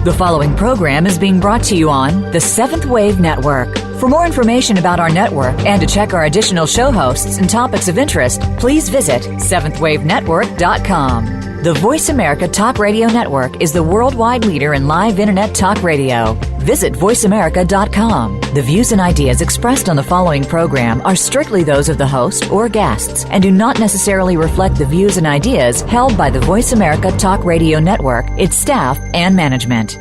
The following program is being brought to you on the Seventh Wave Network. For more information about our network and to check our additional show hosts and topics of interest, please visit seventhwavenetwork.com. The Voice America Talk Radio Network is the worldwide leader in live Internet talk radio. Visit voiceamerica.com. The views and ideas expressed on the following program are strictly those of the host or guests and do not necessarily reflect the views and ideas held by the Voice America Talk Radio Network, its staff, and management.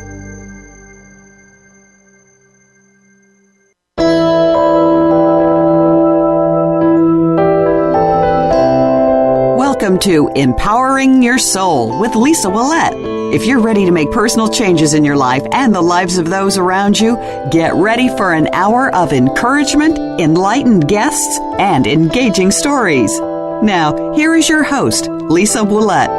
Welcome to Empowering Your Soul with Lisa Ouellet. If you're ready to make personal changes in your life and the lives of those around you, get ready for an hour of encouragement, enlightened guests, and engaging stories. Now, here is your host, Lisa Ouellet.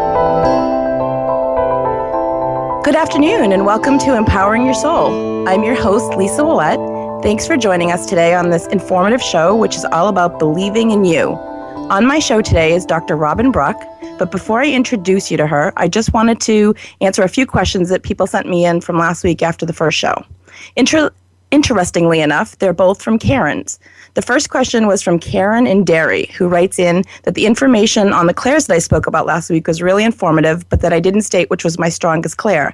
Good afternoon and welcome to Empowering Your Soul. I'm your host, Lisa Ouellet. Thanks for joining us today on this informative show, which is all about believing in you. On my show today is Dr. Robin Bruck, but before I introduce you to her, I just wanted to answer a few questions that people sent me in from last week after the first show. Interestingly enough, they're both from Karens. The first question was from Karen in Derry, who writes in that the information on the clairs that I spoke about last week was really informative, but that I didn't state which was my strongest clair.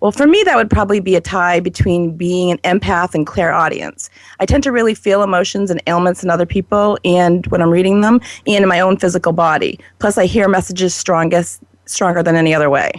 Well, for me, that would probably be a tie between being an empath and clairaudience. I tend to really feel emotions and ailments in other people and when I'm reading them and in my own physical body. Plus, I hear messages stronger than any other way.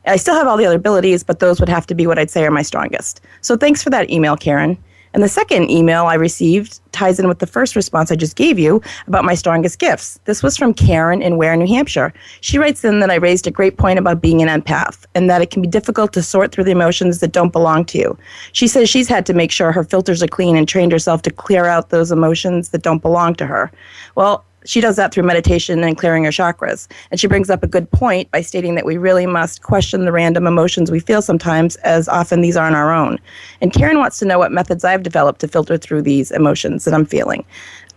I still have all the other abilities, but those would have to be what I'd say are my strongest. So thanks for that email, Karen. And the second email I received ties in with the first response I just gave you about my strongest gifts. This was from Karen in Ware, New Hampshire. She writes in that I raised a great point about being an empath and that it can be difficult to sort through the emotions that don't belong to you. She says she's had to make sure her filters are clean and trained herself to clear out those emotions that don't belong to her. Well, she does that through meditation and clearing her chakras. And she brings up a good point by stating that we really must question the random emotions we feel sometimes, as often these aren't our own. And Karen wants to know what methods I've developed to filter through these emotions that I'm feeling.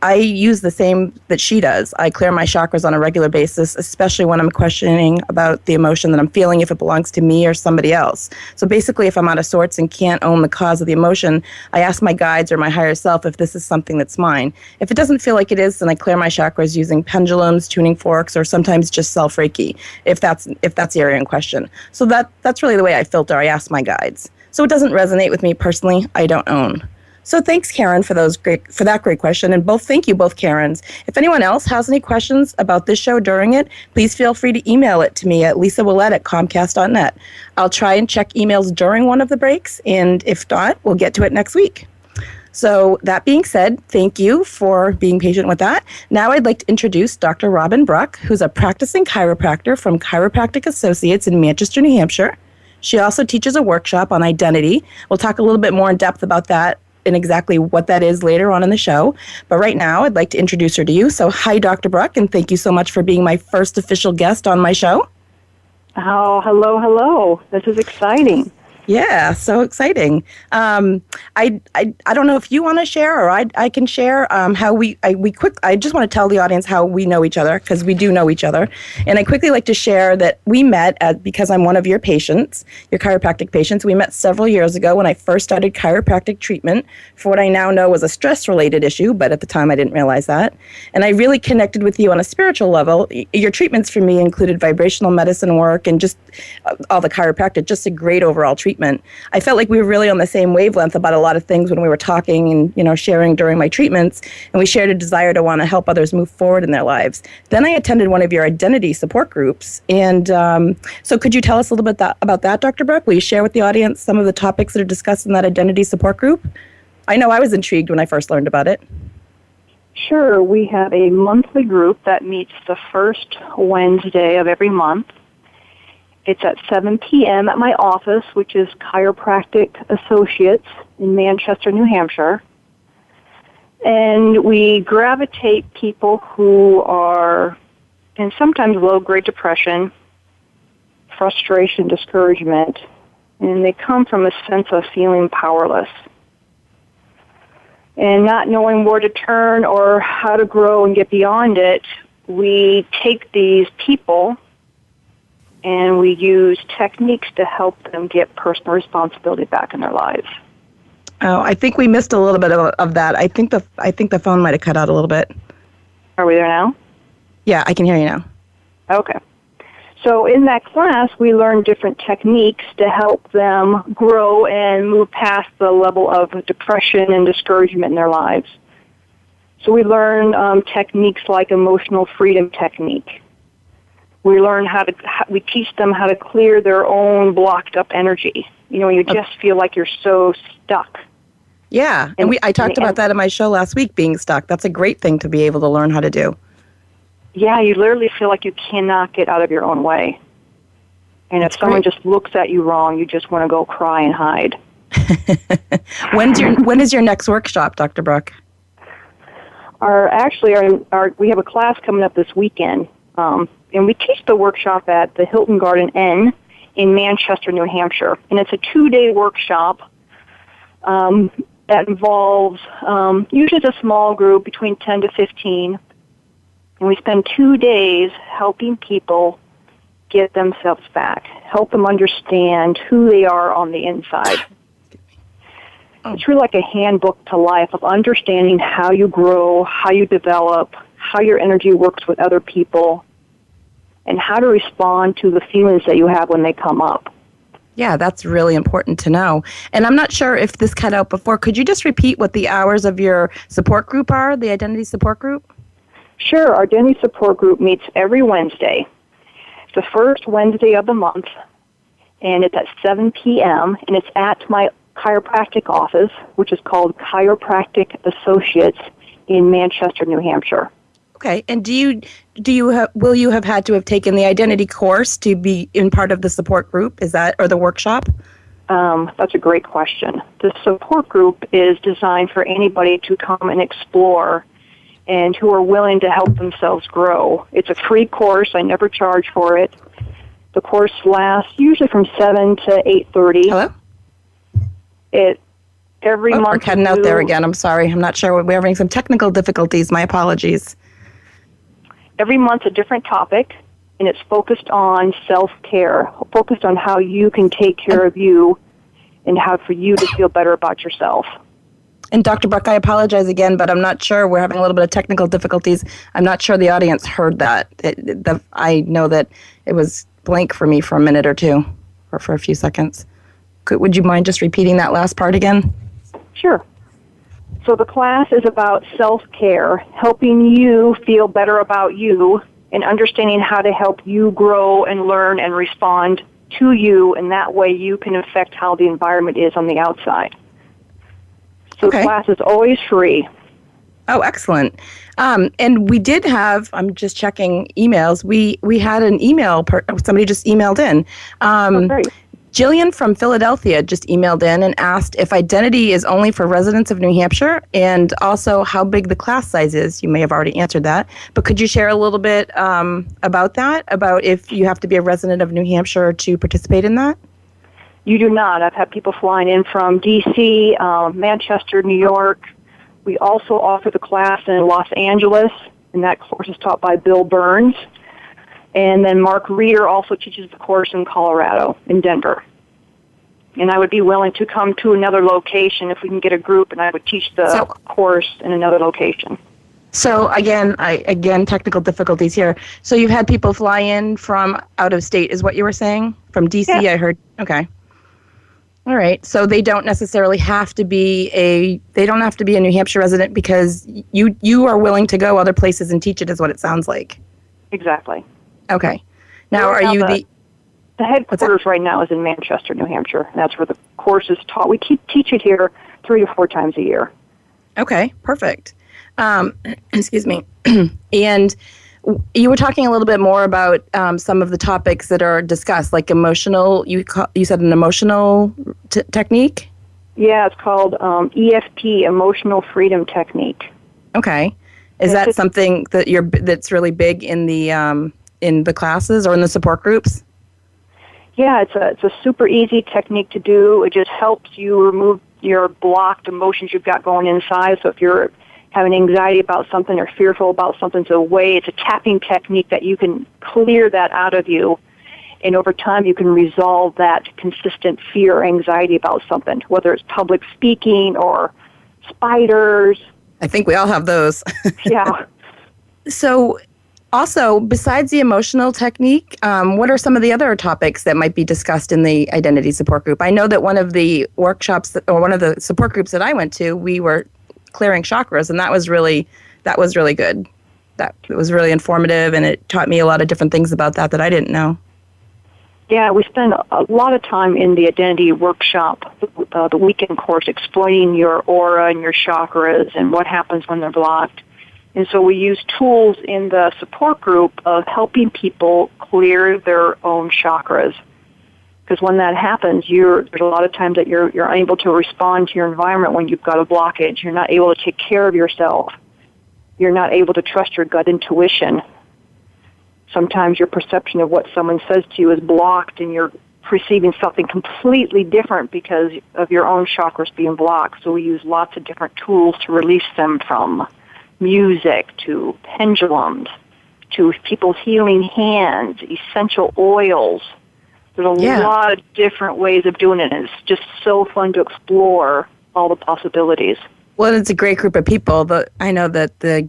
I use the same that she does. I clear my chakras on a regular basis, especially when I'm questioning about the emotion that I'm feeling, if it belongs to me or somebody else. So basically, if I'm out of sorts and can't own the cause of the emotion, I ask my guides or my higher self if this is something that's mine. If it doesn't feel like it is, then I clear my chakras using pendulums, tuning forks, or sometimes just self-Reiki, if that's the area in question. So that's really the way I filter. I ask my guides. So it doesn't resonate with me personally. I don't own. So thanks, Karen, for that great question, and thank you both Karens. If anyone else has any questions about this show during it, please feel free to email it to me at lisawouellet@comcast.net. I'll try and check emails during one of the breaks, and if not, we'll get to it next week. So that being said, thank you for being patient with that. Now I'd like to introduce Dr. Robin Bruck, who's a practicing chiropractor from Chiropractic Associates in Manchester, New Hampshire. She also teaches a workshop on identity. We'll talk a little bit more in depth about that and exactly what that is later on in the show. But right now, I'd like to introduce her to you. So hi, Dr. Bruck, and thank you so much for being my first official guest on my show. Oh, hello. This is exciting. Yeah, so exciting. I don't know if you want to share or I can share how I just want to tell the audience how we know each other, because we do know each other. And I quickly like to share that we met because I'm one of your patients, your chiropractic patients. We met several years ago when I first started chiropractic treatment for what I now know was a stress-related issue, but at the time I didn't realize that. And I really connected with you on a spiritual level. Your treatments for me included vibrational medicine work and just all the chiropractic, just a great overall treatment. I felt like we were really on the same wavelength about a lot of things when we were talking and sharing during my treatments, and we shared a desire to want to help others move forward in their lives. Then I attended one of your identity support groups, and so could you tell us a little bit about that, Dr. Bruck? Will you share with the audience some of the topics that are discussed in that identity support group? I know I was intrigued when I first learned about it. Sure. We have a monthly group that meets the first Wednesday of every month. It's at 7 p.m. at my office, which is Chiropractic Associates in Manchester, New Hampshire. And we gravitate people who are in sometimes low-grade depression, frustration, discouragement, and they come from a sense of feeling powerless and not knowing where to turn or how to grow and get beyond it. We take these people and we use techniques to help them get personal responsibility back in their lives. Oh, I think we missed a little bit of that. I think the phone might have cut out a little bit. Are we there now? Yeah, I can hear you now. Okay. So in that class, we learn different techniques to help them grow and move past the level of depression and discouragement in their lives. So we learn techniques like emotional freedom technique. We learn we teach them how to clear their own blocked up energy. You know, when you just feel like you're so stuck. Yeah, and I talked about that in my show last week, being stuck. That's a great thing to be able to learn how to do. Yeah, you literally feel like you cannot get out of your own way. And if someone just looks at you wrong, you just want to go cry and hide. When is your next workshop, Dr. Bruck? We have a class coming up this weekend, and we teach the workshop at the Hilton Garden Inn in Manchester, New Hampshire. And it's a 2-day workshop that involves usually it's a small group between 10 to 15. And we spend 2 days helping people get themselves back, help them understand who they are on the inside. It's really like a handbook to life of understanding how you grow, how you develop, how your energy works with other people, and how to respond to the feelings that you have when they come up. Yeah, that's really important to know. And I'm not sure if this cut out before. Could you just repeat what the hours of your support group are, the identity support group? Sure. Our identity support group meets every Wednesday. It's the first Wednesday of the month, and it's at 7 p.m., and it's at my chiropractic office, which is called Chiropractic Associates in Manchester, New Hampshire. Okay. And will you have had to have taken the identity course to be in part of the support group? Or the workshop? That's a great question. The support group is designed for anybody to come and explore and who are willing to help themselves grow. It's a free course. I never charge for it. The course lasts usually from 7 to 8:30. Hello? Every month. We're cutting out there again. I'm sorry. I'm not sure. We're having some technical difficulties. My apologies. Every month's a different topic, and it's focused on self-care, focused on how you can take care of you and how for you to feel better about yourself. And Dr. Bruck, I apologize again, but I'm not sure. We're having a little bit of technical difficulties. I'm not sure the audience heard that. I know that it was blank for me for a minute or two, or for a few seconds. Would you mind just repeating that last part again? Sure. So the class is about self-care, helping you feel better about you and understanding how to help you grow and learn and respond to you, and that way you can affect how the environment is on the outside. So the class is always free. Oh, excellent. And we did have, I'm just checking emails, we had an email, somebody just emailed in. Great. Jillian from Philadelphia just emailed in and asked if identity is only for residents of New Hampshire, and also how big the class size is. You may have already answered that, but could you share a little bit about that, about if you have to be a resident of New Hampshire to participate in that? You do not. I've had people flying in from D.C., Manchester, New York. We also offer the class in Los Angeles, and that course is taught by Bill Burns. And then Mark Reeder also teaches the course in Colorado, in Denver. And I would be willing to come to another location if we can get a group, and I would teach the course in another location. So again, technical difficulties here. So you've had people fly in from out of state, is what you were saying? From D.C., yeah. I heard. Okay. All right. So they don't necessarily have to be a New Hampshire resident, because you are willing to go other places and teach it, is what it sounds like. Exactly. Okay. Now, are you the headquarters right now is in Manchester, New Hampshire. And that's where the course is taught. We teach it here 3 to 4 times a year. Okay, perfect. Excuse me. And you were talking a little bit more about some of the topics that are discussed, like emotional. You said an emotional technique. Yeah, it's called EFT, Emotional Freedom Technique. Okay, is that something that that's really big in the classes or in the support groups? Yeah, it's a super easy technique to do. It just helps you remove your blocked emotions you've got going inside. So if you're having anxiety about something or fearful about something, it's a tapping technique that you can clear that out of you And over time, you can resolve that consistent fear or anxiety about something, whether it's public speaking or spiders. I think we all have those. Yeah. So also, besides the emotional technique, what are some of the other topics that might be discussed in the identity support group? I know that one of the workshops or one of the support groups that I went to, we were clearing chakras, and that was really good. That it was really informative, and it taught me a lot of different things about that I didn't know. Yeah, we spend a lot of time in the identity workshop, the weekend course, explaining your aura and your chakras and what happens when they're blocked. And so we use tools in the support group of helping people clear their own chakras. Because when that happens, there's a lot of times that you're unable to respond to your environment when you've got a blockage. You're not able to take care of yourself. You're not able to trust your gut intuition. Sometimes your perception of what someone says to you is blocked, and you're perceiving something completely different because of your own chakras being blocked. So we use lots of different tools to release them, from music to pendulums to people's healing hands, essential oils. There's a lot of different ways of doing it, and it's just so fun to explore all the possibilities. Well, it's a great group of people. I know that the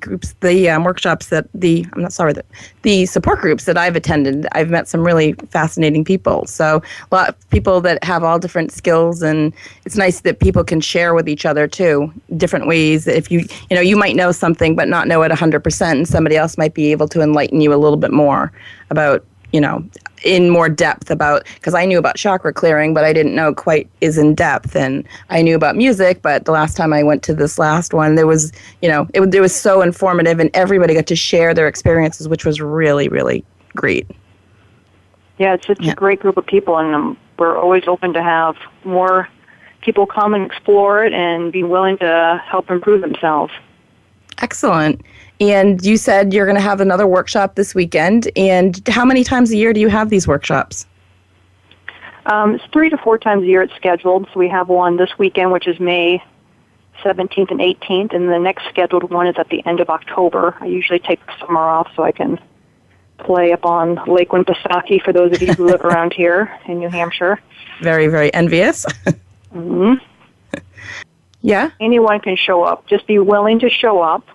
workshops the support groups that I've attended, I've met some really fascinating people. So a lot of people that have all different skills, and it's nice that people can share with each other too, different ways. If you might know something but not know it 100%, and somebody else might be able to enlighten you a little bit more about, in more depth about, because I knew about chakra clearing, but I didn't know quite as in depth. And I knew about music, but the last time I went to this last one, there was, it was so informative, and everybody got to share their experiences, which was really, really great. Yeah, it's a great group of people, and we're always open to have more people come and explore it and be willing to help improve themselves. Excellent. And you said you're going to have another workshop this weekend. And how many times a year do you have these workshops? It's 3 to 4 times a year it's scheduled. So we have one this weekend, which is May 17th and 18th, and the next scheduled one is at the end of October. I usually take the summer off so I can play up on Lake Winnipesaukee for those of you who live around here in New Hampshire. Very, very envious. Mm-hmm. Yeah? Anyone can show up. Just be willing to show up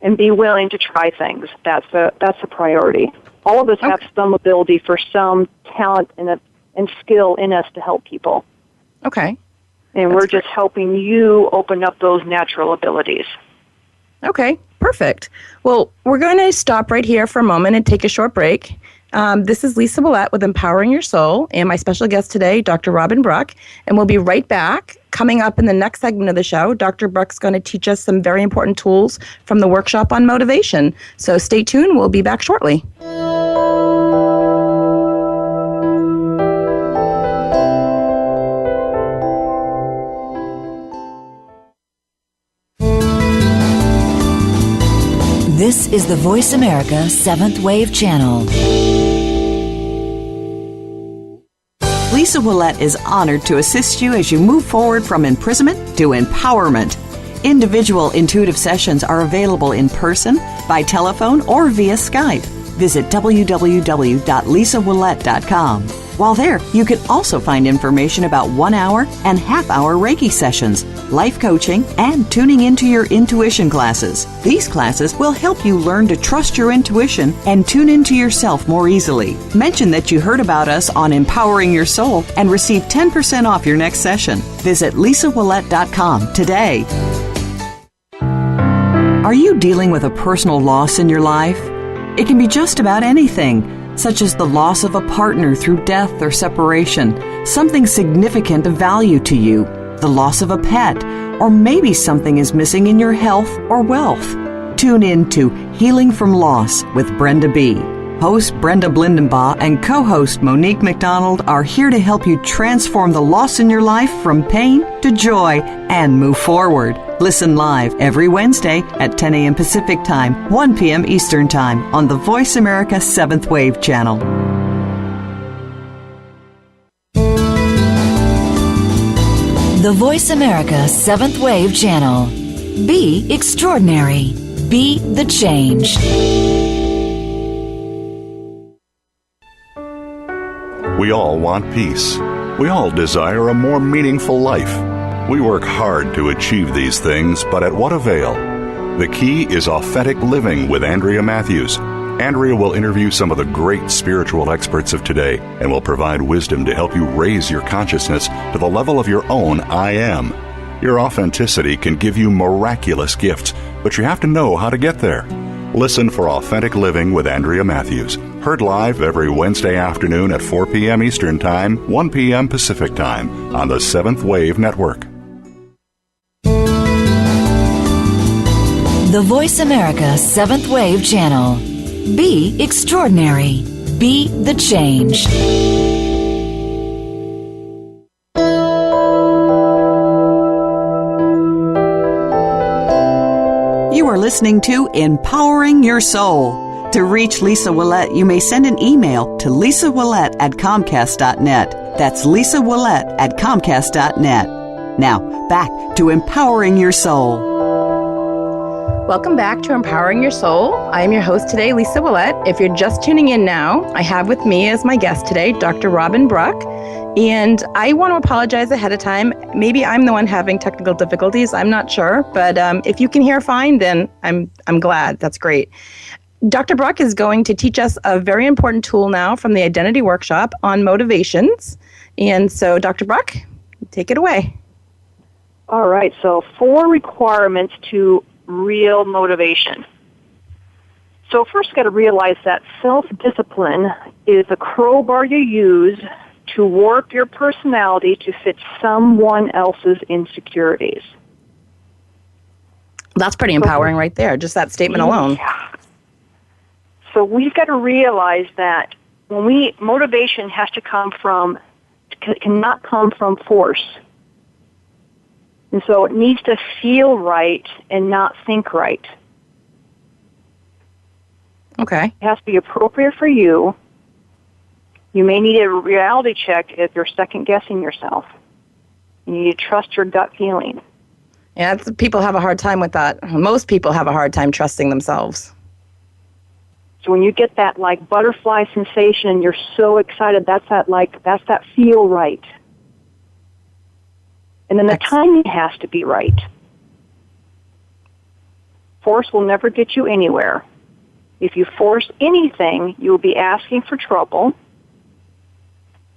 and be willing to try things. That's a priority. All of us have some ability, for some talent and skill in us to help people. Okay. And we're just helping you open up those natural abilities. Okay, perfect. Well, we're going to stop right here for a moment and take a short break. This is Lisa Ouellet with Empowering Your Soul, and my special guest today, Dr. Robin Bruck, and we'll be right back. Coming up in the next segment of the show, Dr. Bruck's going to teach us some very important tools from the workshop on motivation. So stay tuned. We'll be back shortly. This is the Voice America 7th Wave Channel. Lisa Ouellet is honored to assist you as you move forward from imprisonment to empowerment. Individual intuitive sessions are available in person, by telephone, or via Skype. Visit www.lisaouellet.com. While there, you can also find information about 1-hour and half-hour Reiki sessions, life coaching, and tuning into your intuition classes. These classes will help you learn to trust your intuition and tune into yourself more easily. Mention that you heard about us on Empowering Your Soul and receive 10% off your next session. Visit lisaouellet.com today. Are you dealing with a personal loss in your life? It can be just about anything, such as the loss of a partner through death or separation, something significant of value to you, the loss of a pet, or maybe something is missing in your health or wealth. Tune in to Healing from Loss with Brenda B. Host Brenda Blindenbaugh and co-host Monique McDonald are here to help you transform the loss in your life from pain to joy and move forward. Listen live every Wednesday at 10 a.m. Pacific Time, 1 p.m. Eastern Time on the Voice America 7th Wave Channel. The Voice America 7th Wave Channel. Be extraordinary. Be the change. We all want peace. We all desire a more meaningful life. We work hard to achieve these things, but at what avail? The key is authentic living with Andrea Matthews. Andrea will interview some of the great spiritual experts of today and will provide wisdom to help you raise your consciousness to the level of your own I am. Your authenticity can give you miraculous gifts, but you have to know how to get there. Listen for Authentic Living with Andrea Matthews. Heard live every Wednesday afternoon at 4 p.m. Eastern Time, 1 p.m. Pacific Time on the Seventh Wave Network. The Voice America Seventh Wave Channel. Be extraordinary. Be the change. You are listening to Empowering Your Soul. To reach Lisa Ouellet, you may send an email to lisawillett@comcast.net. That's lisawillett@comcast.net. Now, back to Empowering Your Soul. Welcome back to Empowering Your Soul. I am your host today, Lisa Ouellet. If you're just tuning in now, I have with me as my guest today, Dr. Robin Bruck. And I want to apologize ahead of time. Maybe I'm the one having technical difficulties. I'm not sure. But if you can hear fine, then I'm glad. That's great. Dr. Bruck is going to teach us a very important tool now from the Identity Workshop on motivations. And so, Dr. Bruck, take it away. All right, so 4 requirements to real motivation. So first, got to realize that self-discipline is the crowbar you use to warp your personality to fit someone else's insecurities. That's pretty empowering right there, just that statement alone. Yeah. So we've got to realize that motivation has to cannot come from force. And so it needs to feel right and not think right. Okay. It has to be appropriate for you. You may need a reality check if you're second-guessing yourself. You need to trust your gut feeling. Yeah, people have a hard time with that. Most people have a hard time trusting themselves. So when you get that like butterfly sensation and you're so excited, that's that feel right. And then the timing has to be right. Force will never get you anywhere. If you force anything, you will be asking for trouble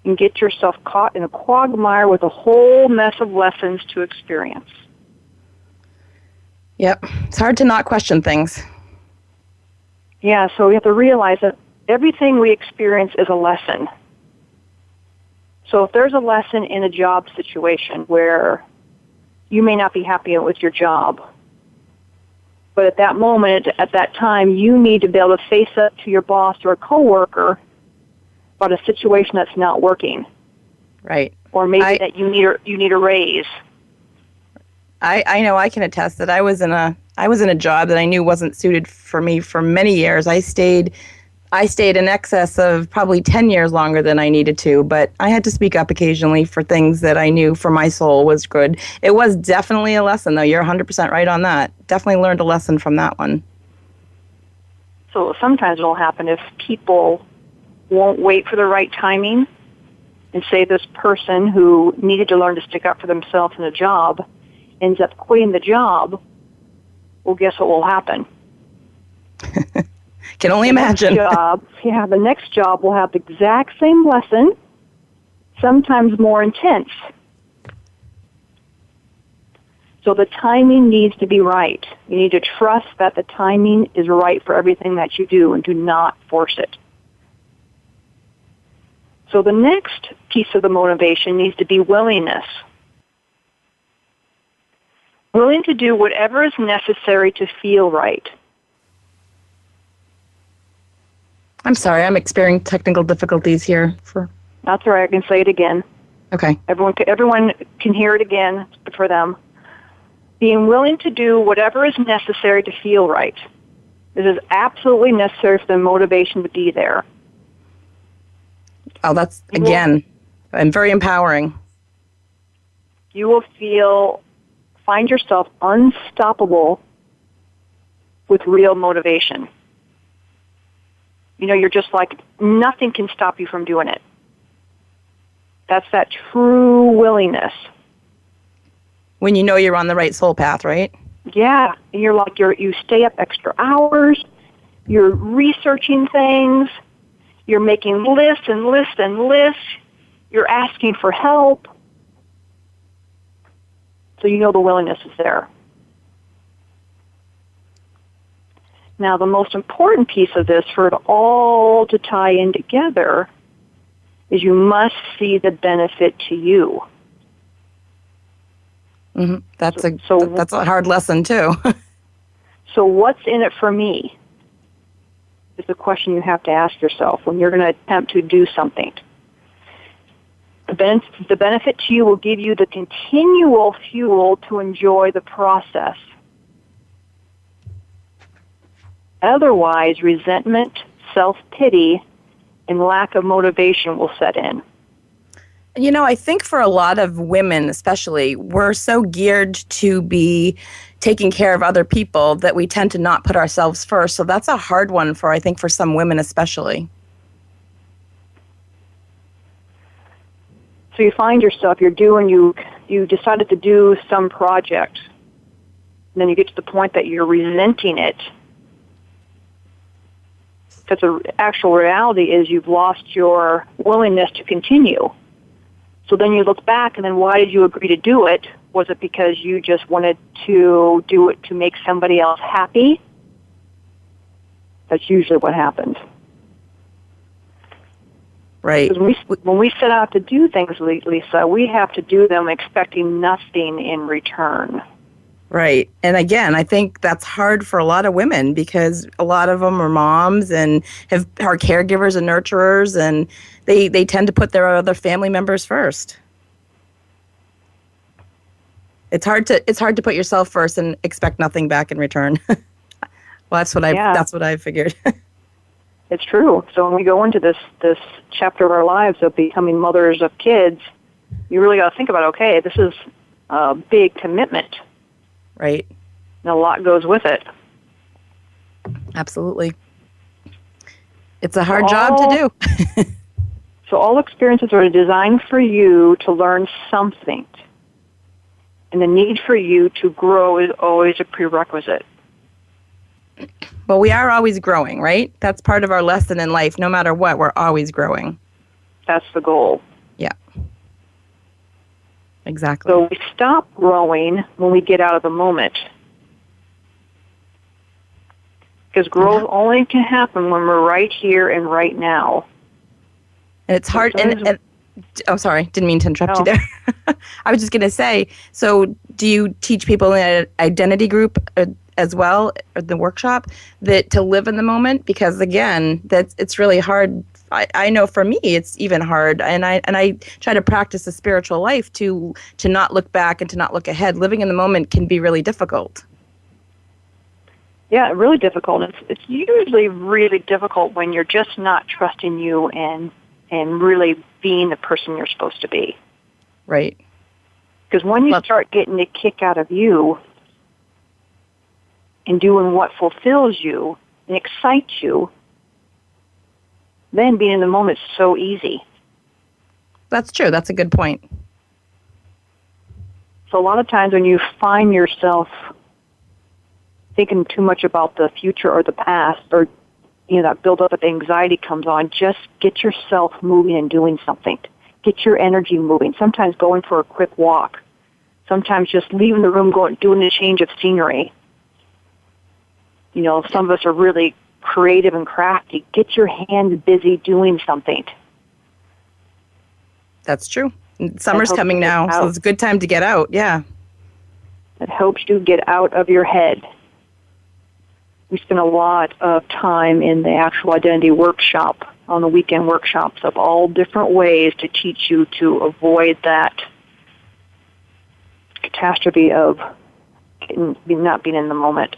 and get yourself caught in a quagmire with a whole mess of lessons to experience. Yep. It's hard to not question things. Yeah, so we have to realize that everything we experience is a lesson. So if there's a lesson in a job situation where you may not be happy with your job, but at that moment, at that time, you need to be able to face up to your boss or a coworker about a situation that's not working. Right. Or maybe that you need a raise. I know I can attest that I was in a job that I knew wasn't suited for me for many years. I stayed in excess of probably 10 years longer than I needed to, but I had to speak up occasionally for things that I knew for my soul was good. It was definitely a lesson, though. You're 100% right on that. Definitely learned a lesson from that one. So sometimes it will happen if people won't wait for the right timing, and say this person who needed to learn to stick up for themselves in a job ends up quitting the job. Well, guess what will happen? Can only imagine. The next job will have the exact same lesson, sometimes more intense. So the timing needs to be right. You need to trust that the timing is right for everything that you do and do not force it. So the next piece of the motivation needs to be willingness. Willing to do whatever is necessary to feel right. I'm sorry, I'm experiencing technical difficulties here. That's all right, I can say it again. Okay. Everyone can hear it again for them. Being willing to do whatever is necessary to feel right. This is absolutely necessary for the motivation to be there. Oh, that's, again, and very empowering. You will find yourself unstoppable with real motivation. You know, you're just like, nothing can stop you from doing it. That's that true willingness. When you know you're on the right soul path, right? Yeah, and you stay up extra hours, you're researching things, you're making lists and lists and lists, you're asking for help. So you know the willingness is there. Now, the most important piece of this for it all to tie in together is you must see the benefit to you. Mm-hmm. That's a hard lesson, too. So what's in it for me is the question you have to ask yourself when you're going to attempt to do something. The benefit to you will give you the continual fuel to enjoy the process. Otherwise, resentment, self-pity, and lack of motivation will set in. You know, I think for a lot of women especially, we're so geared to be taking care of other people that we tend to not put ourselves first. So that's a hard one I think, for some women especially. So you find yourself, you decided to do some project, and then you get to the point that you're resenting it. Because the actual reality is you've lost your willingness to continue. So then you look back, and then why did you agree to do it? Was it because you just wanted to do it to make somebody else happy? That's usually what happened. Right. When we set out to do things, Lisa, we have to do them expecting nothing in return. Right. And again, I think that's hard for a lot of women because a lot of them are moms and are caregivers and nurturers, and they tend to put their other family members first. It's hard to put yourself first and expect nothing back in return. Well, that's what I figured. It's true. So when we go into this chapter of our lives of becoming mothers of kids, you really got to think about, okay, this is a big commitment. Right. And a lot goes with it. Absolutely. It's a hard job to do. So all experiences are designed for you to learn something. And the need for you to grow is always a prerequisite. But we are always growing, right? That's part of our lesson in life. No matter what, we're always growing. That's the goal. Yeah. Exactly. So we stop growing when we get out of the moment. Because growth only can happen when we're right here and right now. And it's hard. Oh, sorry. Didn't mean to interrupt you there. I was just going to say, so do you teach people in an identity group as well, or the workshop, that to live in the moment? Because again, it's really hard. I know for me, it's even hard, and I try to practice a spiritual life to not look back and to not look ahead. Living in the moment can be really difficult. Yeah, really difficult. It's usually really difficult when you're just not trusting you and really being the person you're supposed to be. Right. Because when you start getting a kick out of you and doing what fulfills you and excites you, then being in the moment is so easy. That's true. That's a good point. So a lot of times when you find yourself thinking too much about the future or the past, or that buildup of anxiety comes on, just get yourself moving and doing something. Get your energy moving. Sometimes going for a quick walk. Sometimes just leaving the room, doing a change of scenery. Some of us are really creative and crafty. Get your hands busy doing something. That's true. Summer's coming now, so it's a good time to get out. Yeah. It helps you get out of your head. We spend a lot of time in the actual identity workshop, on the weekend workshops, of all different ways to teach you to avoid that catastrophe of not being in the moment.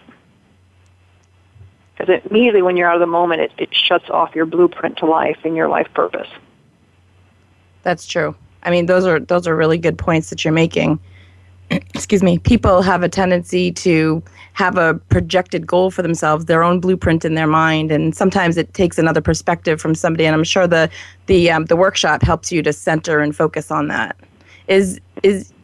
Because immediately when you're out of the moment, it shuts off your blueprint to life and your life purpose. That's true. I mean, those are really good points that you're making. Excuse me. People have a tendency to have a projected goal for themselves, their own blueprint in their mind, and sometimes it takes another perspective from somebody. And I'm sure the workshop helps you to center and focus on that.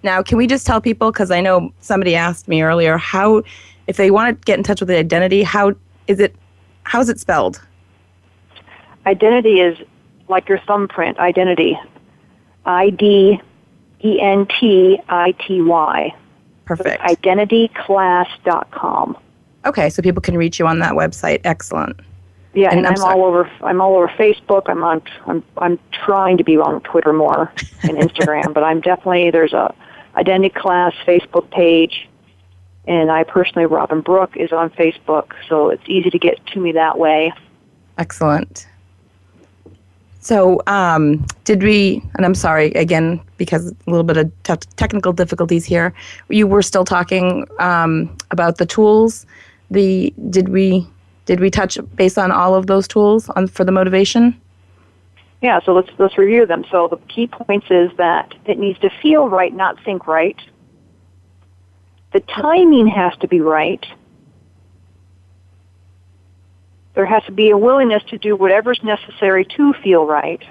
Now, can we just tell people, because I know somebody asked me earlier, how, if they want to get in touch with the identity, how is it spelled? Identity is like your thumbprint, identity. IDENTITY. Perfect. So identityclass.com. Okay, so people can reach you on that website. Excellent. Yeah, and I'm all over Facebook. I'm trying to be on Twitter more and Instagram, but there's a Identity Class Facebook page, and I personally, Robin Bruck, is on Facebook, so it's easy to get to me that way. Excellent. So, did we, and I'm sorry again, because a little bit of technical difficulties here, you were still talking about the tools. Did we touch based on all of those tools for the motivation? Yeah, so let's review them. So the key points is that it needs to feel right, not think right. The timing has to be right. There has to be a willingness to do whatever's necessary to feel right.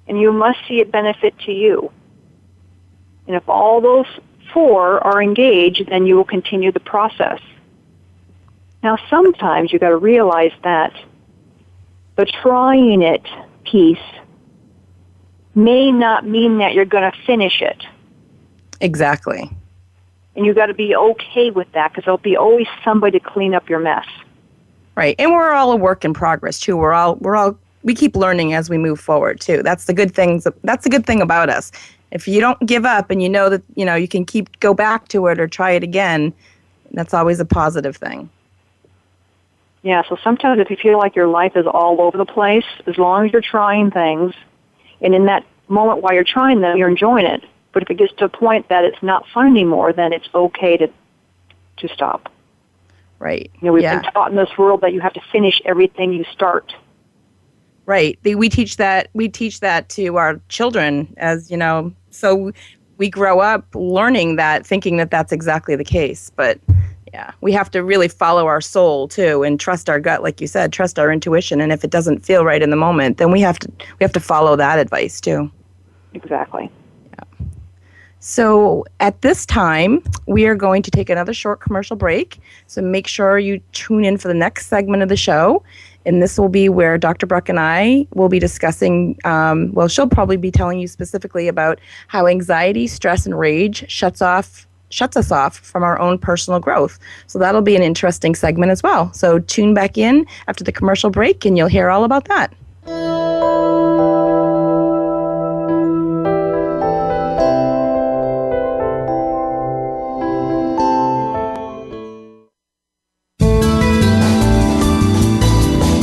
And you must see it benefit to you. And if all those four are engaged, then you will continue the process. Now, sometimes you've got to realize that the trying it piece may not mean that you're going to finish it. Exactly. And you've got to be okay with that, because there'll be always somebody to clean up your mess. Right. And we're all a work in progress too. We keep learning as we move forward too. That's the good thing about us. If you don't give up and you know that, you can go back to it or try it again, that's always a positive thing. Yeah, so sometimes if you feel like your life is all over the place, as long as you're trying things, and in that moment while you're trying them, you're enjoying it. But if it gets to a point that it's not fun anymore, then it's okay to stop. Right. We've been taught in this world that you have to finish everything you start. Right. We teach that to our children, as so we grow up learning that, thinking that that's exactly the case. But yeah, we have to really follow our soul too, and trust our gut, like you said, trust our intuition. And if it doesn't feel right in the moment, then we have to follow that advice too. Exactly. So at this time, we are going to take another short commercial break. So make sure you tune in for the next segment of the show. And this will be where Dr. Bruck and I will be discussing, she'll probably be telling you specifically about how anxiety, stress, and rage shuts us off from our own personal growth. So that'll be an interesting segment as well. So tune back in after the commercial break and you'll hear all about that.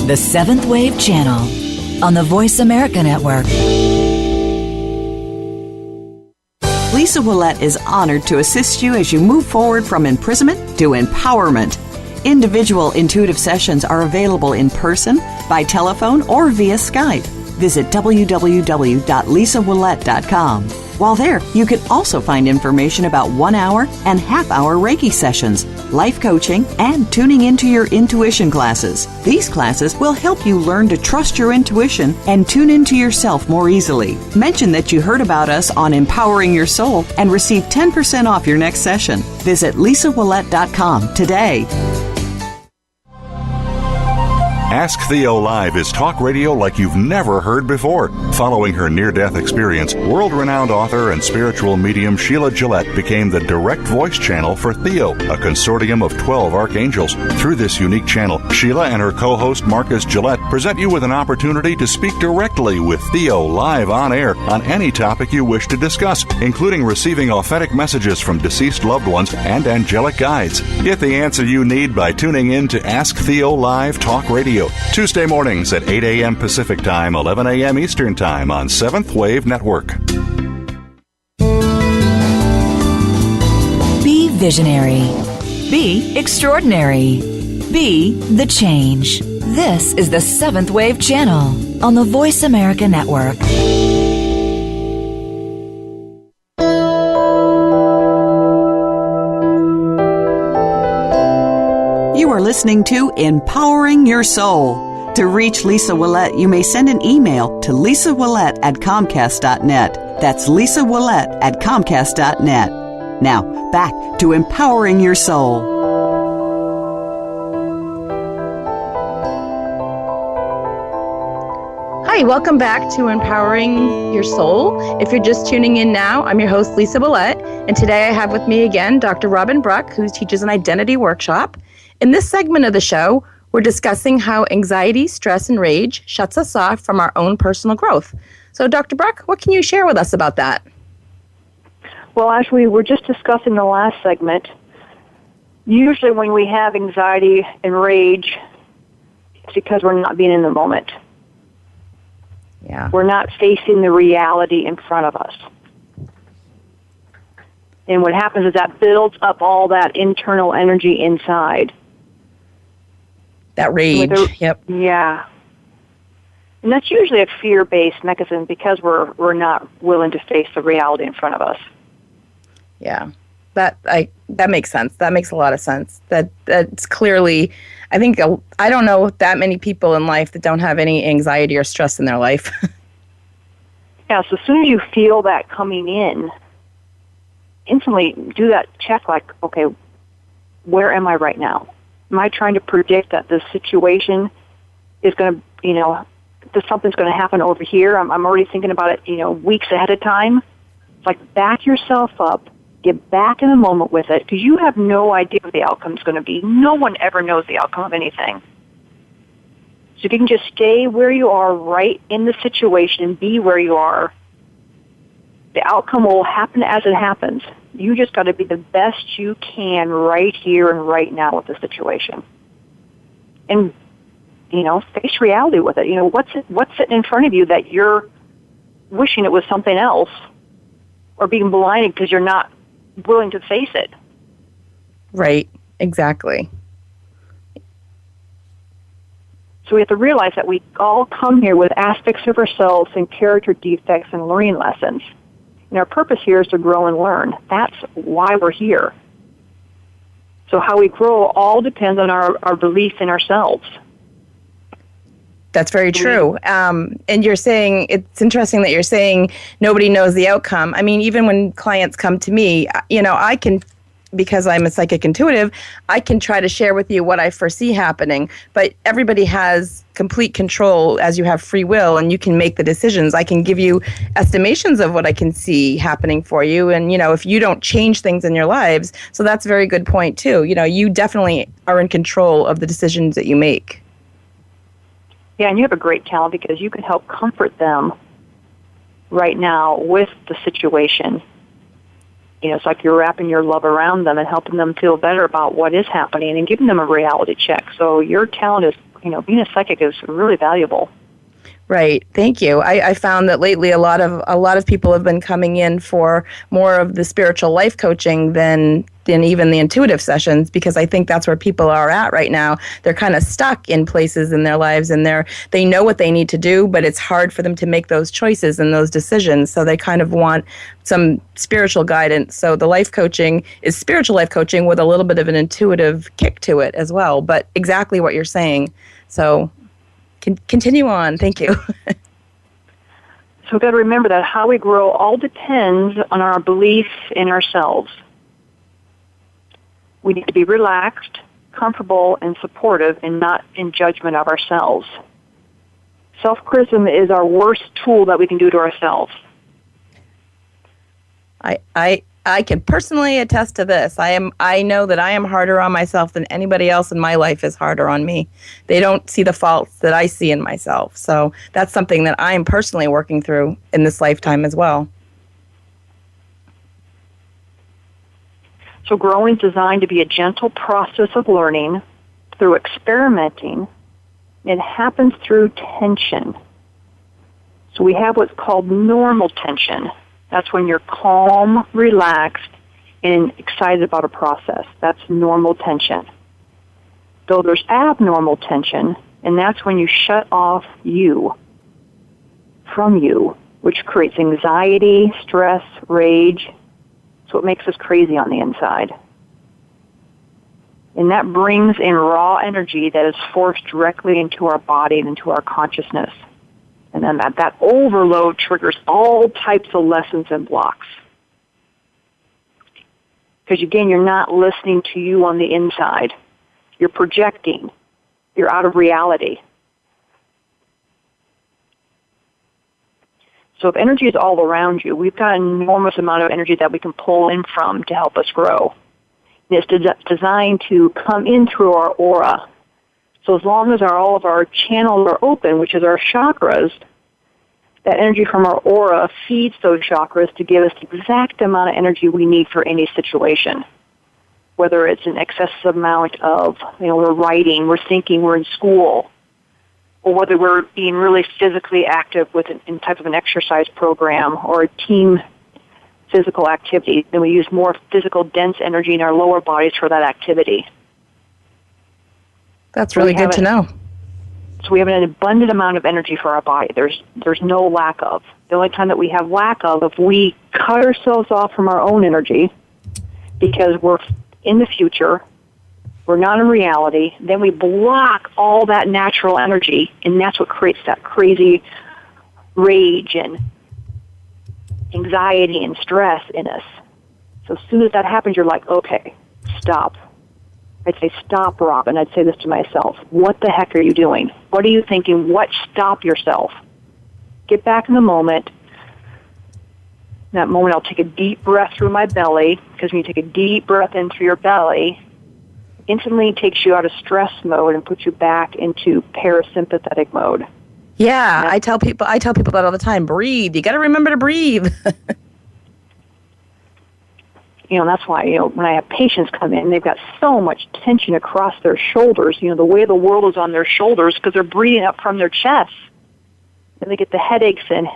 The Seventh Wave Channel on the Voice America Network. Lisa Ouellet is honored to assist you as you move forward from imprisonment to empowerment. Individual intuitive sessions are available in person, by telephone, or via Skype. Visit www.lisawillette.com. While there, you can also find information about 1 hour and half-hour Reiki sessions, life coaching, and tuning into your intuition classes. These classes will help you learn to trust your intuition and tune into yourself more easily. Mention that you heard about us on Empowering Your Soul and receive 10% off your next session. Visit lisawillette.com today. Ask Theo Live is talk radio like you've never heard before. Following her near-death experience, world-renowned author and spiritual medium Sheila Gillette became the direct voice channel for Theo, a consortium of 12 archangels. Through this unique channel, Sheila and her co-host Marcus Gillette present you with an opportunity to speak directly with Theo live on air on any topic you wish to discuss, including receiving authentic messages from deceased loved ones and angelic guides. Get the answer you need by tuning in to Ask Theo Live Talk Radio, Tuesday mornings at 8 a.m. Pacific Time, 11 a.m. Eastern Time on Seventh Wave Network. Be visionary. Be extraordinary. Be the change. This is the Seventh Wave Channel on the Voice America Network. are listening to Empowering Your Soul. To reach Lisa Ouellet, you may send an email to lisawillette@comcast.net. That's lisawillette@comcast.net. Now, back to Empowering Your Soul. Hi, welcome back to Empowering Your Soul. If you're just tuning in now, I'm your host, Lisa Ouellet, and today I have with me again Dr. Robin Bruck, who teaches an identity workshop. In this segment of the show, we're discussing how anxiety, stress, and rage shuts us off from our own personal growth. So, Dr. Bruck, what can you share with us about that? Well, as we were just discussing in the last segment, usually when we have anxiety and rage, it's because we're not being in the moment. Yeah. We're not facing the reality in front of us. And what happens is that builds up all that internal energy inside. That rage, yep. Yeah. And that's usually a fear-based mechanism because we're not willing to face the reality in front of us. Yeah, that makes sense. That makes a lot of sense. That's clearly, I think, I don't know that many people in life that don't have any anxiety or stress in their life. Yeah, so as soon as you feel that coming in, instantly do that check like, okay, where am I right now? Am I trying to predict that this situation is going to, that something's going to happen over here? I'm already thinking about it, weeks ahead of time. It's like back yourself up. Get back in the moment with it, because you have no idea what the outcome is going to be. No one ever knows the outcome of anything. So if you can just stay where you are right in the situation, be where you are, the outcome will happen as it happens. You just got to be the best you can right here and right now with the situation. And, face reality with it. What's sitting in front of you that you're wishing it was something else, or being blinded because you're not willing to face it. Right, exactly. So we have to realize that we all come here with aspects of ourselves and character defects and learning lessons. And our purpose here is to grow and learn. That's why we're here. So how we grow all depends on our belief in ourselves. That's very true. And you're saying, it's interesting that you're saying nobody knows the outcome. I mean, even when clients come to me, I can, because I'm a psychic intuitive, I can try to share with you what I foresee happening. But everybody has complete control, as you have free will, and you can make the decisions. I can give you estimations of what I can see happening for you. And, if you don't change things in your lives, so that's a very good point, too. You definitely are in control of the decisions that you make. Yeah, and you have a great talent because you can help comfort them right now with the situation. It's like you're wrapping your love around them and helping them feel better about what is happening and giving them a reality check. So your talent is, being a psychic is really valuable. Right. Thank you. I found that lately a lot of people have been coming in for more of the spiritual life coaching than even the intuitive sessions, because I think that's where people are at right now. They're kind of stuck in places in their lives, and they know what they need to do, but it's hard for them to make those choices and those decisions. So they kind of want some spiritual guidance. So the life coaching is spiritual life coaching with a little bit of an intuitive kick to it as well. But exactly what you're saying. So continue on. Thank you. So we've got to remember that how we grow all depends on our belief in ourselves. We need to be relaxed, comfortable, and supportive, and not in judgment of ourselves. Self-criticism is our worst tool that we can do to ourselves. I can personally attest to this. I know that I am harder on myself than anybody else in my life is harder on me. They don't see the faults that I see in myself. So that's something that I am personally working through in this lifetime as well. So growing is designed to be a gentle process of learning through experimenting. It happens through tension. So we have what's called normal tension. That's when you're calm, relaxed, and excited about a process. That's normal tension. Though there's abnormal tension, and that's when you shut off you from you, which creates anxiety, stress, rage. So it makes us crazy on the inside. And that brings in raw energy that is forced directly into our body and into our consciousness. And then that overload triggers all types of lessons and blocks. Because again, you're not listening to you on the inside. You're projecting. You're out of reality. So if energy is all around you, we've got an enormous amount of energy that we can pull in from to help us grow. And it's designed to come in through our aura. So as long as all of our channels are open, which is our chakras, that energy from our aura feeds those chakras to give us the exact amount of energy we need for any situation. Whether it's an excessive amount of, we're writing, we're thinking, we're in school, or whether we're being really physically active with in type of an exercise program or a team physical activity, then we use more physical, dense energy in our lower bodies for that activity. That's really good to know. So we have an abundant amount of energy for our body. There's no lack of. The only time that we have lack of, if we cut ourselves off from our own energy because we're in the future, we're not in reality, then we block all that natural energy, and that's what creates that crazy rage and anxiety and stress in us. So as soon as that happens, you're like, okay, stop. I'd say, stop, Robin. I'd say this to myself. What the heck are you doing? What are you thinking? What? Stop yourself. Get back in the moment. In that moment, I'll take a deep breath through my belly, because when you take a deep breath in through your belly, instantly takes you out of stress mode and puts you back into parasympathetic mode. Yeah, I tell people that all the time. Breathe. You got to remember to breathe. That's why, when I have patients come in, they've got so much tension across their shoulders. The way the world is on their shoulders because they're breathing up from their chest. And they get the headaches and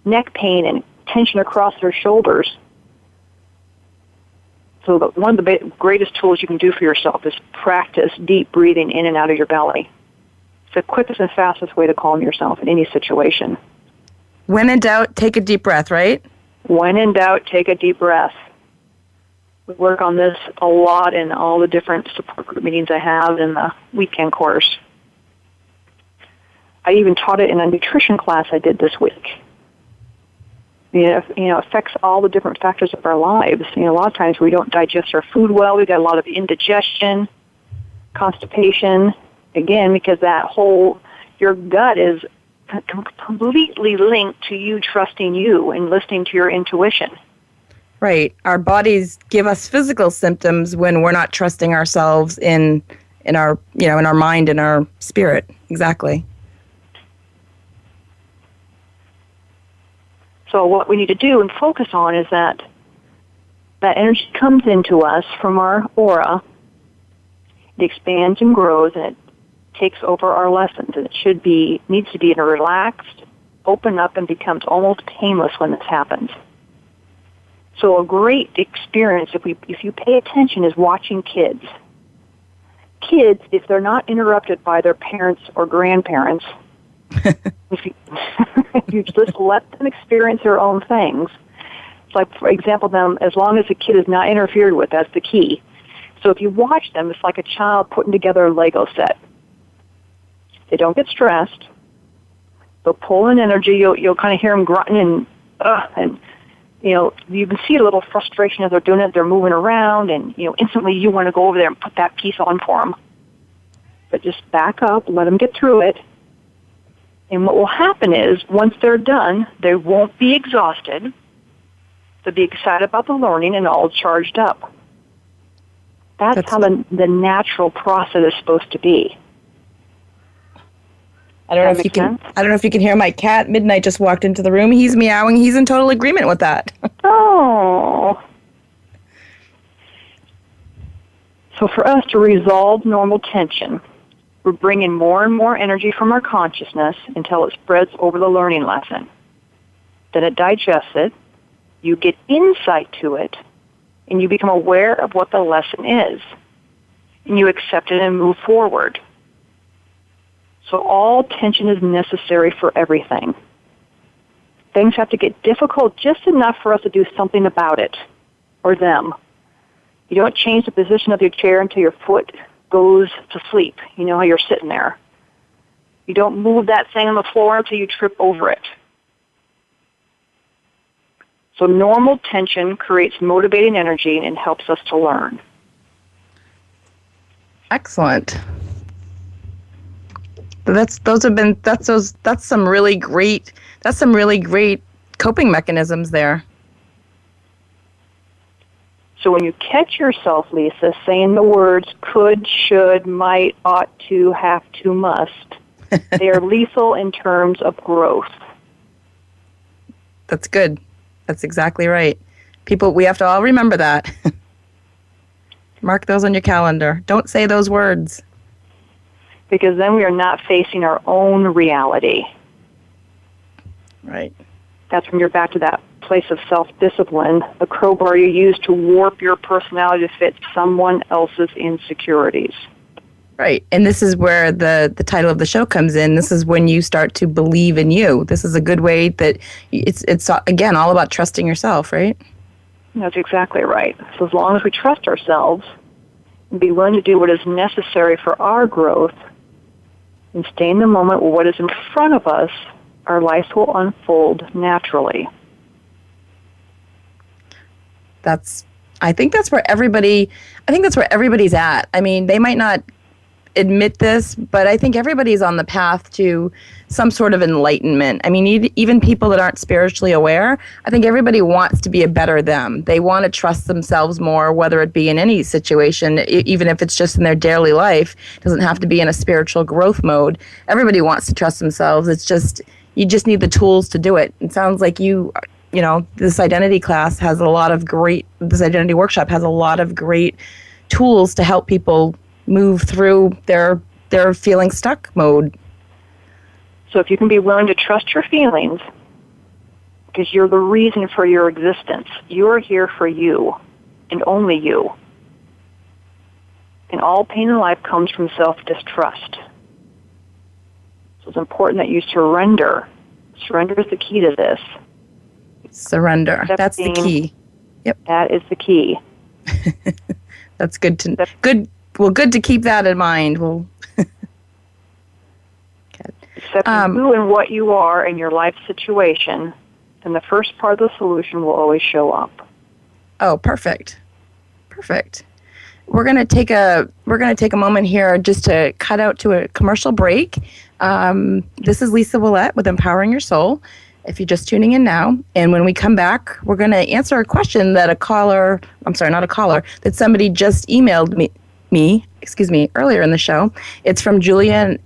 neck pain and tension across their shoulders. So one of the greatest tools you can do for yourself is practice deep breathing in and out of your belly. It's the quickest and fastest way to calm yourself in any situation. When in doubt, take a deep breath, right? When in doubt, take a deep breath. We work on this a lot in all the different support group meetings I have in the weekend course. I even taught it in a nutrition class I did this week. It affects all the different factors of our lives. A lot of times we don't digest our food well. We've got a lot of indigestion, constipation, again, because your gut is completely linked to you trusting you and listening to your intuition. Right. Our bodies give us physical symptoms when we're not trusting ourselves in our, in our mind and our spirit. Exactly. So what we need to do and focus on is that energy comes into us from our aura. It expands and grows, and it takes over our lessons. And it needs to be in a relaxed, open up, and becomes almost painless when this happens. So a great experience, if you pay attention, is watching kids. Kids, if they're not interrupted by their parents or grandparents, if you just let them experience their own things, it's like, for example, as long as the kid is not interfered with, that's the key. So if you watch them, it's like a child putting together a Lego set. They don't get stressed. They'll pull in energy. You'll kind of hear them grunting and you can see a little frustration as they're doing it. They're moving around, and instantly you want to go over there and put that piece on for them. But just back up, let them get through it. And what will happen is, once they're done, they won't be exhausted. They'll be excited about the learning and all charged up. That's how the natural process is supposed to be. I don't know if you can hear my cat. Midnight just walked into the room. He's meowing. He's in total agreement with that. Oh. So for us to resolve normal tension, we're bringing more and more energy from our consciousness until it spreads over the learning lesson. Then it digests it. You get insight to it, and you become aware of what the lesson is. And you accept it and move forward. So all tension is necessary for everything. Things have to get difficult just enough for us to do something about it, or them. You don't change the position of your chair until your foot goes to sleep. You know how you're sitting there. You don't move that thing on the floor until you trip over it. So normal tension creates motivating energy and helps us to learn. Excellent. That's some really great coping mechanisms there. So when you catch yourself, Lisa, saying the words could, should, might, ought to, have to, must, they are lethal in terms of growth. That's good. That's exactly right. People, we have to all remember that. Mark those on your calendar. Don't say those words. Because then we are not facing our own reality. Right. That's when you're back to that place of self-discipline, the crowbar you use to warp your personality to fit someone else's insecurities. Right. And this is where the title of the show comes in. This is when you start to believe in you. This is a good way that it's again, all about trusting yourself, right? That's exactly right. So as long as we trust ourselves and be willing to do what is necessary for our growth and stay in the moment with what is in front of us, our life will unfold naturally. I think that's where everybody's at. I mean, they might not admit this, but I think everybody's on the path to some sort of enlightenment. I mean, even people that aren't spiritually aware, I think everybody wants to be a better them. They want to trust themselves more, whether it be in any situation, even if it's just in their daily life. It doesn't have to be in a spiritual growth mode. Everybody wants to trust themselves. It's just, you just need the tools to do it. It sounds like this identity workshop has a lot of great tools to help people move through their feeling stuck mode. So if you can be willing to trust your feelings, because you're the reason for your existence. You're here for you, and only you. And all pain in life comes from self-distrust. So it's important that you surrender. Surrender is the key to this. Surrender. That's the key. Yep. That is the key. That's good to keep that in mind. Accepting who and what you are in your life situation, then the first part of the solution will always show up. Oh, perfect. We're going to take a moment here just to cut out to a commercial break. This is Lisa Ouellet with Empowering Your Soul. If you're just tuning in now, and when we come back, we're going to answer a question that that somebody just emailed me, earlier in the show. It's from Julia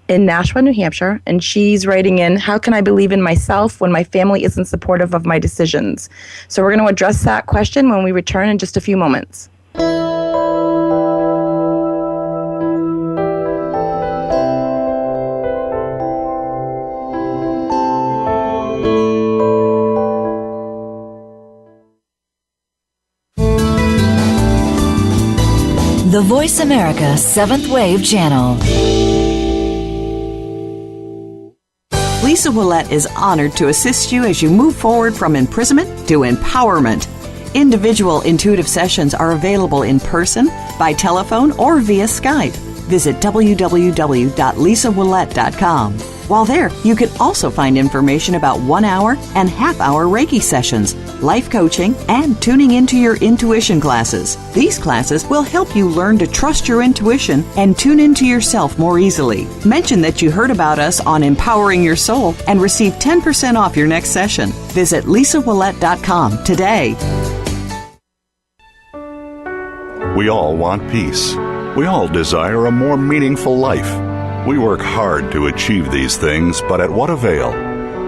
in Nashua, New Hampshire, and she's writing in, how can I believe in myself when my family isn't supportive of my decisions? So we're going to address that question when we return in just a few moments. The Voice America 7th Wave Channel. Lisa Ouellet is honored to assist you as you move forward from imprisonment to empowerment. Individual intuitive sessions are available in person, by telephone, or via Skype. Visit www.lisaouellet.com. While there, you can also find information about 1-hour and half-hour Reiki sessions, life coaching, and tuning into your intuition classes. These classes will help you learn to trust your intuition and tune into yourself more easily. Mention that you heard about us on Empowering Your Soul and receive 10% off your next session. Visit lisaouellet.com today. We all want peace. We all desire a more meaningful life. We work hard to achieve these things, but at what avail?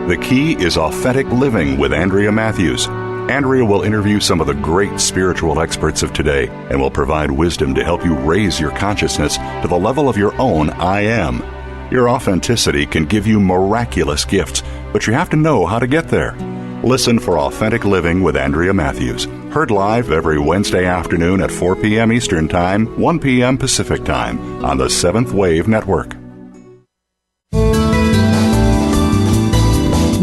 The key is authentic living with Andrea Matthews. Andrea will interview some of the great spiritual experts of today and will provide wisdom to help you raise your consciousness to the level of your own I am. Your authenticity can give you miraculous gifts, but you have to know how to get there. Listen for Authentic Living with Andrea Matthews. Heard live every Wednesday afternoon at 4 p.m. Eastern Time, 1 p.m. Pacific Time on the 7th Wave Network.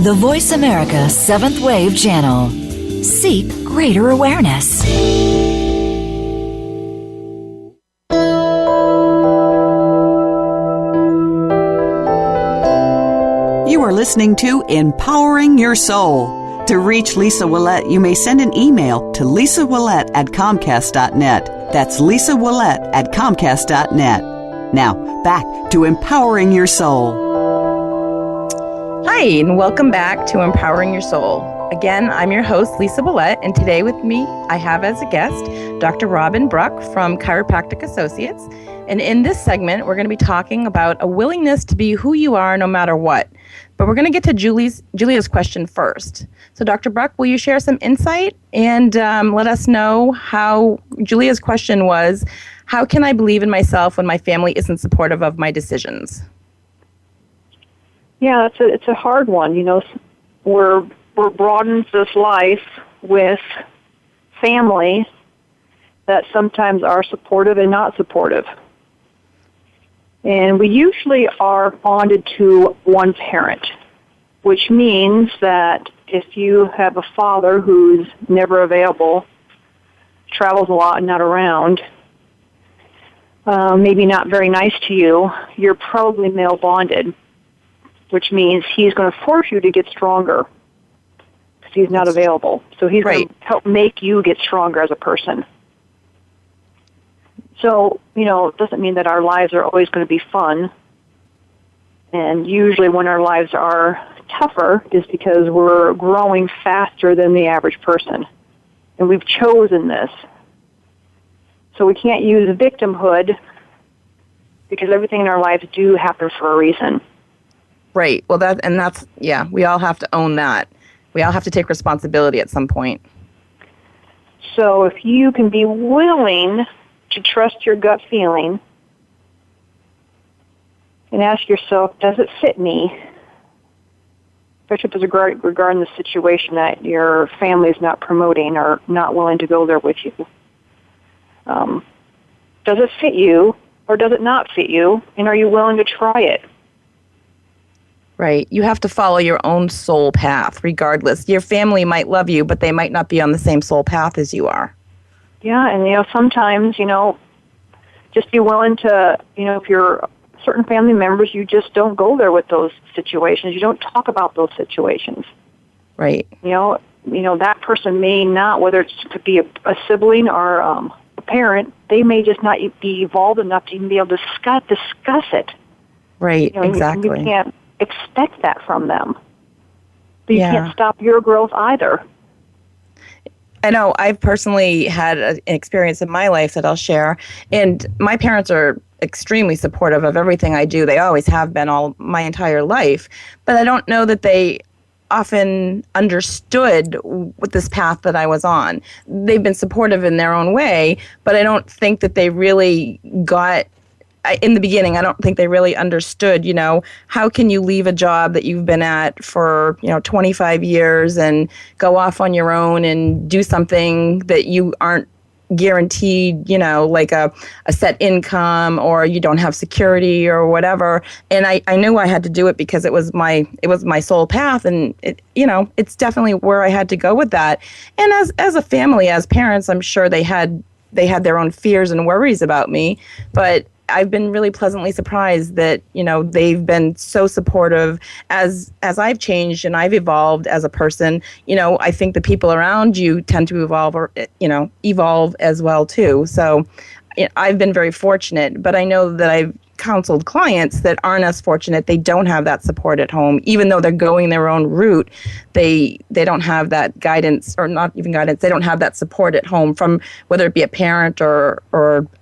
The Voice America 7th Wave Channel. Seek greater awareness. are listening to Empowering Your Soul. To reach Lisa Ouellet, you may send an email to lisawillette@comcast.net. That's Lisa Ouellet at comcast.net. Now, back to Empowering Your Soul. Hi, and welcome back to Empowering Your Soul. Again, I'm your host, Lisa Ouellet, and today with me, I have as a guest, Dr. Robin Bruck from Chiropractic Associates. And in this segment, we're going to be talking about a willingness to be who you are no matter what. But we're going to get to Julia's question first. So, Dr. Bruck, will you share some insight and let us know how Julia's question was, how can I believe in myself when my family isn't supportive of my decisions? Yeah, it's a hard one. You know, we're brought into this life with family that sometimes are supportive and not supportive. And we usually are bonded to one parent, which means that if you have a father who's never available, travels a lot and not around, maybe not very nice to you, you're probably male bonded, which means he's going to force you to get stronger because he's not available. So he's going to help make you get stronger as a person. So, you know, it doesn't mean that our lives are always going to be fun. And usually when our lives are tougher is because we're growing faster than the average person. And we've chosen this. So we can't use victimhood because everything in our lives do happen for a reason. Right. Well, we all have to own that. We all have to take responsibility at some point. So if you can be willing to trust your gut feeling and ask yourself, does it fit me? Especially regarding the situation that your family is not promoting or not willing to go there with you. Does it fit you or does it not fit you? And are you willing to try it? Right. You have to follow your own soul path regardless. Your family might love you, but they might not be on the same soul path as you are. Yeah, and, you know, sometimes, you know, just be willing to, you know, if you're certain family members, you just don't go there with those situations. You don't talk about those situations. Right. You know, that person may not, whether it could be a sibling or a parent, they may just not be evolved enough to even be able to discuss it. Right, you know, exactly. You can't expect that from them. But you can't stop your growth either. I know I've personally had an experience in my life that I'll share, and my parents are extremely supportive of everything I do. They always have been all my entire life, but I don't know that they often understood with this path that I was on. They've been supportive in their own way, but I don't think that they really got in the beginning, I don't think they really understood, you know, how can you leave a job that you've been at for, 25 years and go off on your own and do something that you aren't guaranteed, like a set income, or you don't have security or whatever. And I knew I had to do it because it was my soul path, and it's definitely where I had to go with that. And as a family, as parents, I'm sure they had their own fears and worries about me, but I've been really pleasantly surprised that, they've been so supportive as I've changed and I've evolved as a person. I think the people around you tend to evolve as well too. So I've been very fortunate, but I know that I've counseled clients that aren't as fortunate. They don't have that support at home, even though they're going their own route. They don't have that guidance, or not even guidance. They don't have that support at home from whether it be a parent or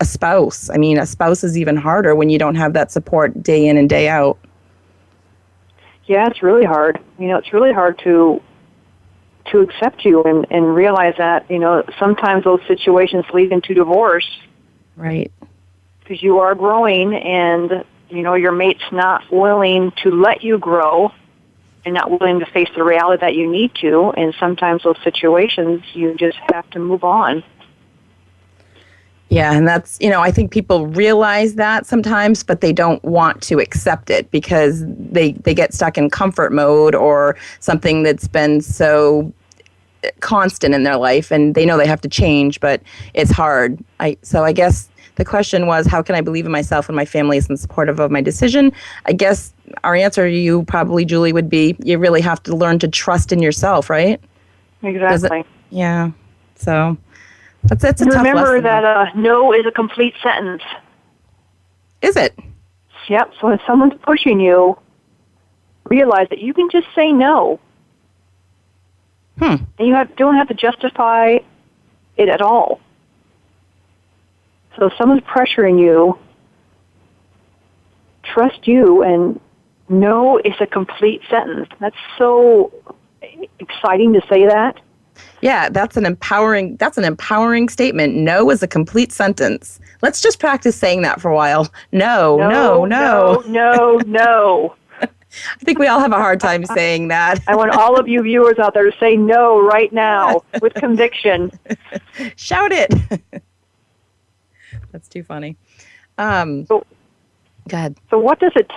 a spouse. I mean, a spouse is even harder when you don't have that support day in and day out. Yeah, it's really hard. It's really hard to accept you and realize that, sometimes those situations lead into divorce. Right. Because you are growing and, your mate's not willing to let you grow and not willing to face the reality that you need to. And sometimes those situations, you just have to move on. Yeah, and that's, I think people realize that sometimes, but they don't want to accept it because they get stuck in comfort mode or something that's been so constant in their life, and they know they have to change, but it's hard. So I guess the question was, how can I believe in myself when my family isn't supportive of my decision? I guess our answer to you probably, Julie, would be you really have to learn to trust in yourself, right? Exactly. Yeah. So that's a tough lesson. Remember that no is a complete sentence. Is it? Yep. So if someone's pushing you, realize that you can just say no. And you don't have to justify it at all. So if someone's pressuring you, trust you, and no is a complete sentence. That's so exciting to say that. Yeah, that's an empowering statement. No is a complete sentence. Let's just practice saying that for a while. No. I think we all have a hard time saying that. I want all of you viewers out there to say no right now with conviction. Shout it. That's too funny. Go ahead. So what does it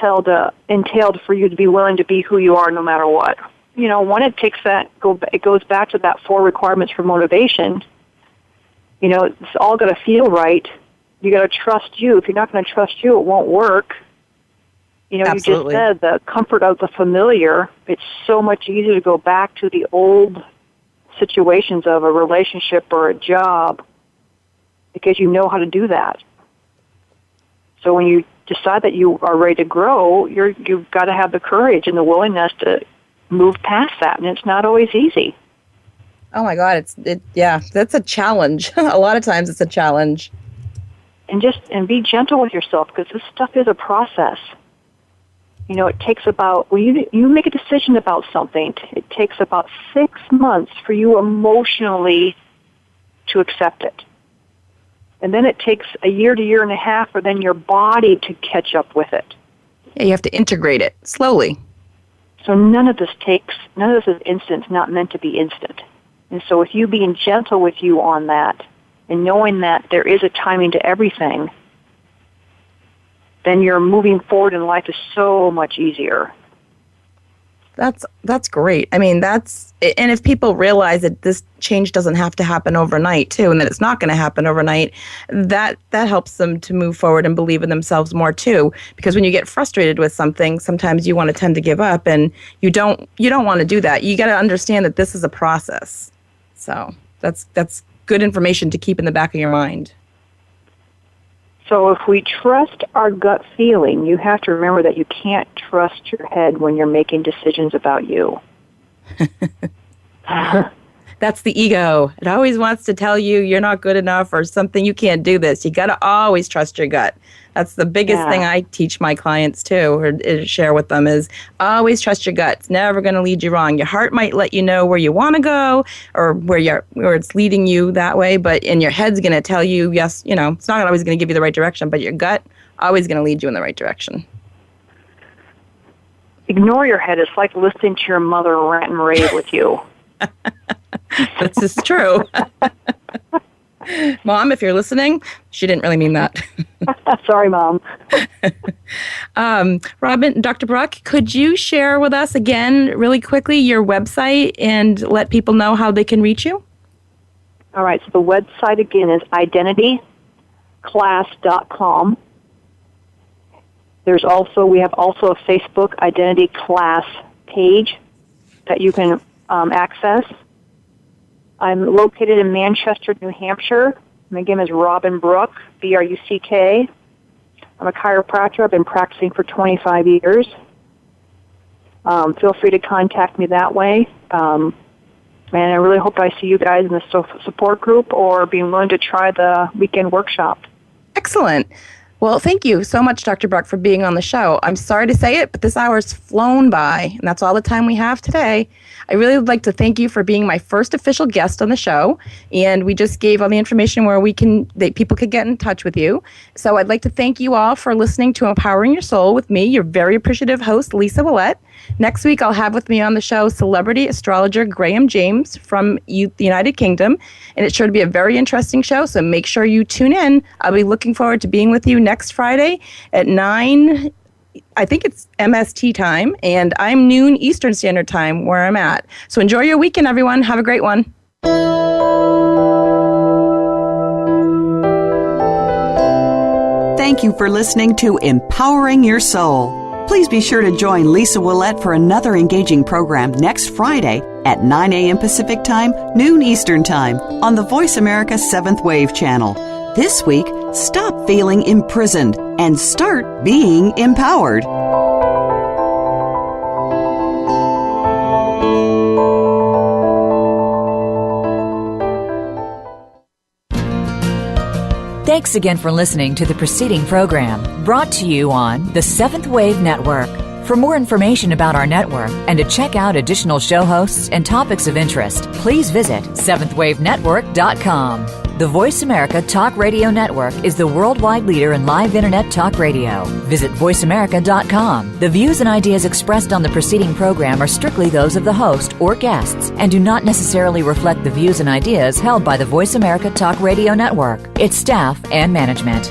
entail for you to be willing to be who you are no matter what? One, it goes back to that 4 requirements for motivation. It's all got to feel right. You got to trust you. If you're not going to trust you, it won't work. Absolutely. You just said the comfort of the familiar. It's so much easier to go back to the old situations of a relationship or a job because you know how to do that. So when you decide that you are ready to grow, you've got to have the courage and the willingness to move past that, and it's not always easy. Oh my God, that's a challenge. A lot of times it's a challenge. And be gentle with yourself because this stuff is a process. It takes about, when you make a decision about something, it takes about 6 months for you emotionally to accept it. And then it takes a year to year and a half for then your body to catch up with it. Yeah, you have to integrate it slowly. So none of this is instant. It's not meant to be instant. And so with you being gentle with you on that and knowing that there is a timing to everything, then your moving forward in life is so much easier. That's great. I mean, and if people realize that this change doesn't have to happen overnight too, and that it's not going to happen overnight, that helps them to move forward and believe in themselves more too. Because when you get frustrated with something, sometimes you want to tend to give up, and you don't want to do that. You got to understand that this is a process. So that's good information to keep in the back of your mind. So if we trust our gut feeling, you have to remember that you can't trust your head when you're making decisions about you. That's the ego. It always wants to tell you you're not good enough or something, you can't do this. You got to always trust your gut. That's the biggest thing I teach my clients too, or share with them, is always trust your gut. It's never going to lead you wrong. Your heart might let you know where you want to go or where it's leading you that way, but in your head's going to tell you, yes, it's not always going to give you the right direction, but your gut always going to lead you in the right direction. Ignore your head. It's like listening to your mother rant and rave with you. This is true. Mom, if you're listening, she didn't really mean that. Sorry, Mom. Robin, Dr. Bruck, could you share with us again, really quickly, your website and let people know how they can reach you? All right. So the website, again, is identityclass.com. We have also a Facebook Identity Class page that you can access. I'm located in Manchester, New Hampshire. My name is Robin Bruck, Bruck. I'm a chiropractor. I've been practicing for 25 years. Feel free to contact me that way. And I really hope I see you guys in the support group or being willing to try the weekend workshop. Excellent. Well, thank you so much, Dr. Bruck, for being on the show. I'm sorry to say it, but this hour's flown by, and that's all the time we have today. I really would like to thank you for being my first official guest on the show, and we just gave all the information where that people could get in touch with you. So I'd like to thank you all for listening to Empowering Your Soul with me, your very appreciative host, Lisa Ouellet. Next week, I'll have with me on the show celebrity astrologer Graham James from the United Kingdom, and it's sure to be a very interesting show, so make sure you tune in. I'll be looking forward to being with you next Friday at 9, I think it's MST time, and I'm noon Eastern Standard Time where I'm at. So enjoy your weekend, everyone. Have a great one. Thank you for listening to Empowering Your Soul. Please be sure to join Lisa Ouellet for another engaging program next Friday at 9 a.m. Pacific Time, noon Eastern Time on the Voice America 7th Wave channel. This week, stop feeling imprisoned and start being empowered. Thanks again for listening to the preceding program, brought to you on the 7th Wave Network. For more information about our network and to check out additional show hosts and topics of interest, please visit 7thwavenetwork.com. The Voice America Talk Radio Network is the worldwide leader in live Internet talk radio. Visit voiceamerica.com. The views and ideas expressed on the preceding program are strictly those of the host or guests and do not necessarily reflect the views and ideas held by the Voice America Talk Radio Network, its staff, and management.